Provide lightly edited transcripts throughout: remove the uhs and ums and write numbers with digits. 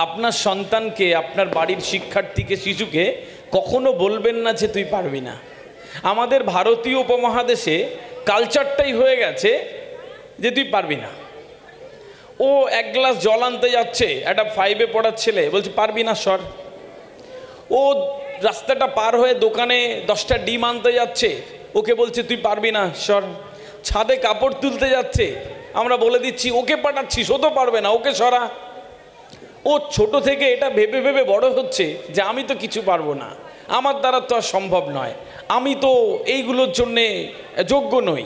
আপনার সন্তানকে, আপনার বাড়ির শিক্ষার্থীকে, শিশুকে কখনো বলবেন না যে তুই পারবি না। আমাদের ভারতীয় উপমহাদেশে কালচারটাই হয়ে গেছে যে তুই পারবি না। ও এক গ্লাস জল আনতে যাচ্ছে, একটা 5-এ পড়ার ছেলে বলছে পারবি না সর। ও রাস্তাটা পার হয়ে দোকানে 10টা ডিম আনতে যাচ্ছে, ওকে বলছে তুই পারবি না সর। ছাদে কাপড় তুলতে যাচ্ছে, আমরা বলে দিচ্ছি ওকে পাঠাচ্ছিস, ও তো পারবে না, ওকে সরা। ও ছোট থেকে এটা ভেবে ভেবে বড় হচ্ছে যে আমি তো কিছু পারবো না, আমার দ্বারা তো আর সম্ভব নয়, আমি তো এইগুলোর জন্যে যোগ্য নই।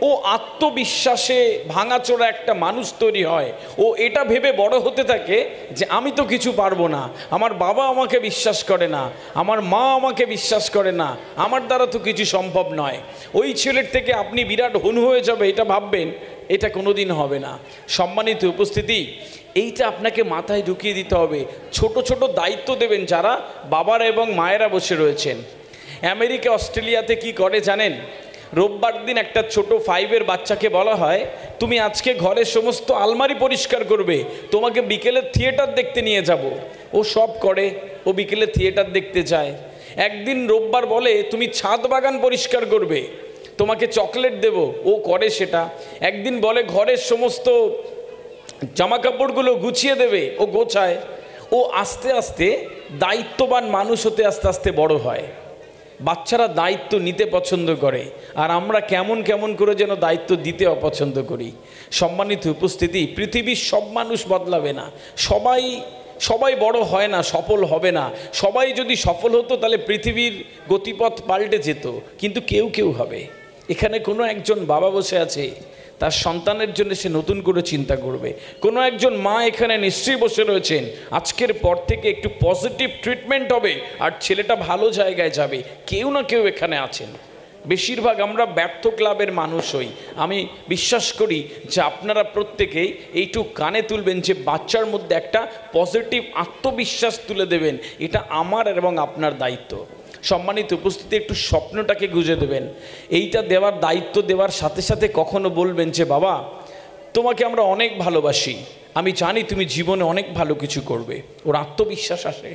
ও আত্মবিশ্বাসে ভাঙাচোরা একটা মানুষ তৈরি হয়। ও এটা ভেবে বড় হতে থাকে যে আমি তো কিছু পারবো না, আমার বাবা আমাকে বিশ্বাস করে না, আমার মা আমাকে বিশ্বাস করে না, আমার দ্বারা তো কিছু সম্ভব নয়। ওই ছেলের থেকে আপনি বিরাট হনু হয়ে যাবে এটা ভাববেন, এটা কোনোদিন হবে না। সম্মানিত উপস্থিতি, এইটা আপনাকে মাথায় ঢুকিয়ে দিতে হবে। ছোট ছোট দায়িত্ব দেবেন যারা বাবারা এবং মায়েরা বসে রয়েছেন। আমেরিকা, অস্ট্রেলিয়াতে কি করে জানেন? রোববার দিন একটা ছোট 5-এর বাচ্চাকে বলা হয় তুমি আজকে ঘরের সমস্ত আলমারি পরিষ্কার করবে, তোমাকে বিকেলে থিয়েটার দেখতে নিয়ে যাব। ও সব করে, ও বিকেলে থিয়েটার দেখতে যায়। একদিন রোববার বলে তুমি ছাদ বাগান পরিষ্কার করবে, তোমাকে চকলেট দেব, ও করে সেটা। একদিন বলে ঘরের সমস্ত জামা কাপড়গুলো গুছিয়ে দেবে, ও গোছায়। ও আস্তে আস্তে দায়িত্ববান মানুষ হতে আস্তে আস্তে বড় হয়। বাচ্চারা দায়িত্ব নিতে পছন্দ করে, আর আমরা কেমন কেমন করে যেন দায়িত্ব দিতে অপছন্দ করি। সম্মানিত উপস্থিতি, পৃথিবীর সব মানুষ বদলাবে না, সবাই বড় হয় না, সফল হবে না। সবাই যদি সফল হতো তাহলে পৃথিবীর গতিপথ পাল্টে যেত, কিন্তু কেউ কেউ হবে। এখানে কোনো একজন বাবা বসে আছে, তার সন্তানের জন্য সে নতুন করে চিন্তা করবে। কোনো একজন মা এখানে নিশ্চয়ই বসে রয়েছেন, আজকের পর থেকে একটু পজিটিভ ট্রিটমেন্ট হবে আর ছেলেটা ভালো জায়গায় যাবে। কেউ না কেউ এখানে আছেন। বেশিরভাগ আমরা ব্যর্থ ক্লাবের মানুষ হই। আমি বিশ্বাস করি যে আপনারা প্রত্যেকেই এইটুকু কানে তুলবেন যে বাচ্চার মধ্যে একটা পজিটিভ আত্মবিশ্বাস তুলে দেবেন। এটা আমার এবং আপনার দায়িত্ব। সম্মানিত উপস্থিতি, একটু স্বপ্নটাকে গুঁজে দেবেন। এইটা দেওয়ার দায়িত্ব দেওয়ার সাথে সাথে কখনো বলবেন যে বাবা তোমাকে আমরা অনেক ভালোবাসি, আমি জানি তুমি জীবনে অনেক ভালো কিছু করবে। ওর আত্মবিশ্বাস আসে।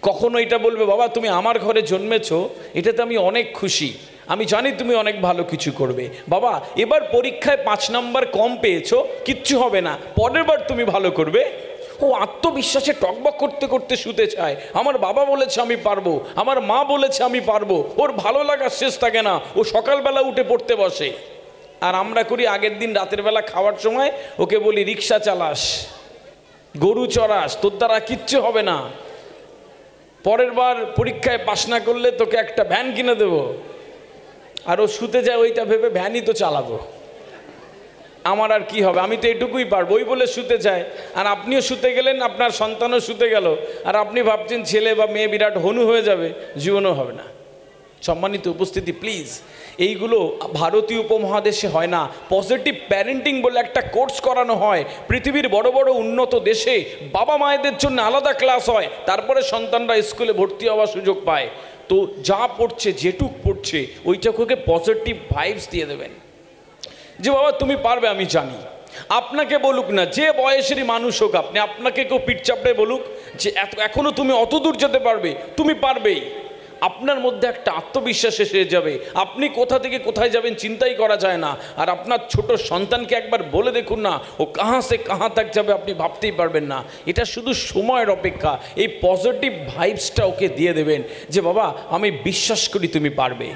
কখনো এটা বলবে বাবা তুমি আমার ঘরে জন্মেছো, এটাতে আমি অনেক খুশি, আমি জানি তুমি অনেক ভালো কিছু করবে। বাবা এবার পরীক্ষায় 5 নাম্বার কম পেয়েছো, কিচ্ছু হবে না, পরের বার তুমি ভালো করবে। ও আত্মবিশ্বাসে টকবক করতে করতে শুতে চায়, আমার বাবা বলেছে আমি পারবো, আমার মা বলেছে আমি পারবো। ওর ভালো লাগার শেষ থাকে না, ও সকালবেলা উঠে পড়তে বসে। আর আমরা করি আগের দিন রাতের বেলা খাওয়ার সময় ওকে বলি রিক্সা চালাস, গরু চড়াস, তোর দ্বারা কিচ্ছু হবে না, পরের বার পরীক্ষায় পাস না করলে তোকে একটা ভ্যান কিনে দেবো। আর ও শুতে যায় ওইটা ভেবে ভ্যানই তো চালাবো, আমার আর কি হবে, আমি তো এটুকুই পারবো, ওই বলে শুতে যায়। আর আপনিও শুতে গেলেন, আপনার সন্তানও শুতে গেল, আর আপনি ভাবছেন ছেলে বা মেয়ে বিরাট হনু হয়ে যাবে, জীবনও হবে না। সম্মানিত উপস্থিতি, প্লিজ এইগুলো ভারতীয় উপমহাদেশে হয় না। পজিটিভ প্যারেন্টিং বলে একটা কোর্স করানো হয়। পৃথিবীর বড় বড় উন্নত দেশে বাবা মায়েদের জন্য আলাদা ক্লাস হয়, তারপরে সন্তানরা স্কুলে ভর্তি হওয়ার সুযোগ পায়। তো যা পড়ছে, যেটুক পড়ছে, ওইটাকে পজিটিভ ভাইবস দিয়ে দেবেন যে বাবা তুমি পারবে, আমি জানি। আপনাকে বলুক না, যে বয়সেরই মানুষ হোক, আপনাকে কেউ পিঠ চাপড়ে বলুক যে এখনো তুমি অত দূর যেতে পারবে, তুমি পারবেই, আপনার মধ্যে একটা আত্মবিশ্বাস এসে যাবে। আপনি কোথা থেকে কোথায় যাবেন চিন্তাই করা যায় না। আর আপনার ছোট সন্তানকে একবার বলে দেখুন না, ও কাহা সে কাহা তাক যাবে আপনি ভাবতেই পারবেন না। এটা শুধু সময়ের অপেক্ষা। এই পজিটিভ ভাইবসটা ওকে দিয়ে দেবেন যে বাবা আমি বিশ্বাস করি তুমি পারবে।